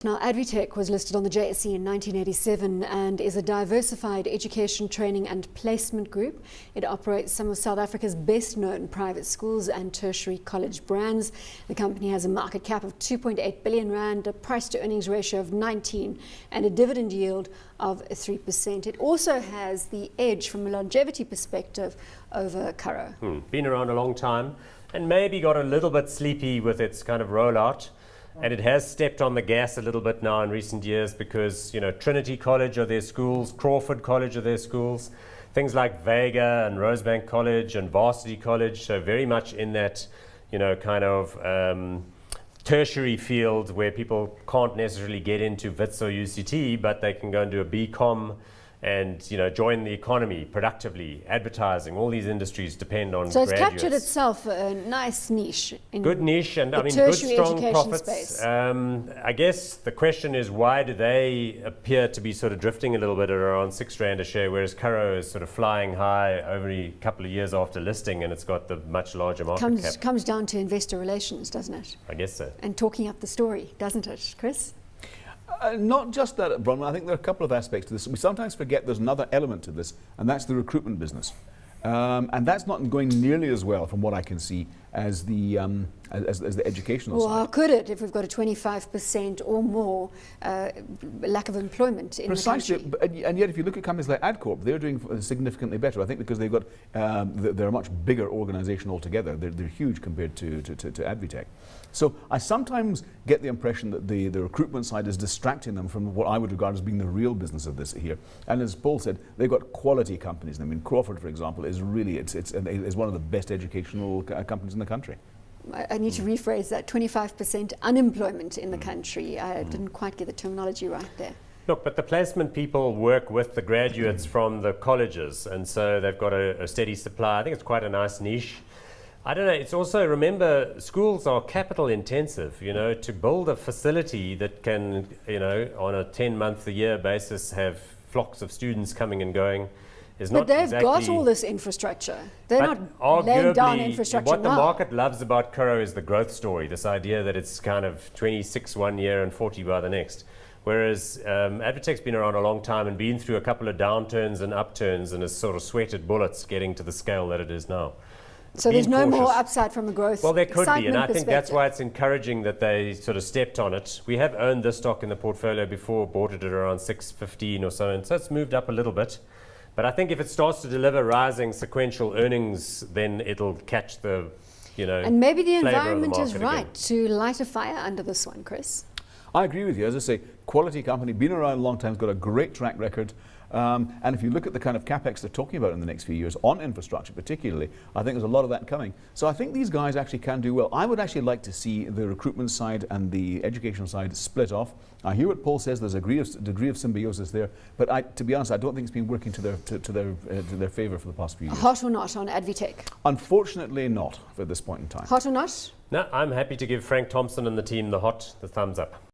Now, Advtech was listed on the JSE in 1987 and is a diversified education, training and placement group. It operates some of South Africa's best-known private schools and tertiary college brands. The company has a market cap of 2.8 billion rand, a price-to-earnings ratio of 19 and a dividend yield of 3%. It also has the edge from a longevity perspective over Curro. Been around a long time and maybe got a little bit sleepy with its kind of rollout. And it has stepped on the gas a little bit now in recent years because, Trinity College are their schools, Crawford College are their schools, things like Vega and Rosebank College and Varsity College, so very much in that, tertiary field where people can't necessarily get into Wits or UCT, but they can go and do a BCom and join the economy productively. Advertising, all these industries depend on so graduates. It's captured itself a nice niche. Good niche, and good strong profits. I guess the question is, why do they appear to be sort of drifting a little bit at around 6 Rand a share, whereas Curro is sort of flying high every couple of years after listing, and it's got the much larger market cap. Comes down to investor relations, doesn't it? I guess so. And talking up the story, doesn't it, Chris? Not just that, Bronwyn. I think there are a couple of aspects to this. We sometimes forget there's another element to this, and that's the recruitment business. And that's not going nearly as well, from what I can see, as the educational side. Well, how could it if we've got a 25% or more lack of employment in the country? Precisely, and yet if you look at companies like AdCorp, they're doing significantly better. I think because they've got, they're a much bigger organisation altogether. They're huge compared to Advtech. So I sometimes get the impression that the recruitment side is distracting them from what I would regard as being the real business of this here. And as Paul said, they've got quality companies. I mean, Crawford, for example, is really it's one of the best educational companies in the country. I need to rephrase that. 25% unemployment in the country. I didn't quite get the terminology right there. Look, but the placement people work with the graduates from the colleges, and so they've got a steady supply. I think it's quite a nice niche. I don't know, it's also, remember, schools are capital intensive, to build a facility that can, on a 10-month-a-year basis have flocks of students coming and going is not exactly... But they've got all this infrastructure. They're not laying down infrastructure what now. The market loves about Curro is the growth story, this idea that it's kind of 26 one year and 40 by the next. Whereas Advtech's been around a long time and been through a couple of downturns and upturns and has sort of sweated bullets getting to the scale that it is now. So there's no more upside from a growth. Well, there could be, and I think that's why it's encouraging that they sort of stepped on it. We have owned this stock in the portfolio before, bought it at around 6.15 or so, and so it's moved up a little bit. But I think if it starts to deliver rising sequential earnings, then it'll catch the, and maybe the environment is right again. to light a fire under this one, Chris. I agree with you. As I say, quality company, been around a long time, has got a great track record. And if you look at the kind of capex they're talking about in the next few years, on infrastructure particularly, I think there's a lot of that coming. So I think these guys actually can do well. I would actually like to see the recruitment side and the educational side split off. I hear what Paul says, there's a degree of symbiosis there, but to be honest, I don't think it's been working to their favour for the past few years. Hot or not on Advtech? Unfortunately not, at this point in time. Hot or not? No, I'm happy to give Frank Thompson and the team the thumbs up.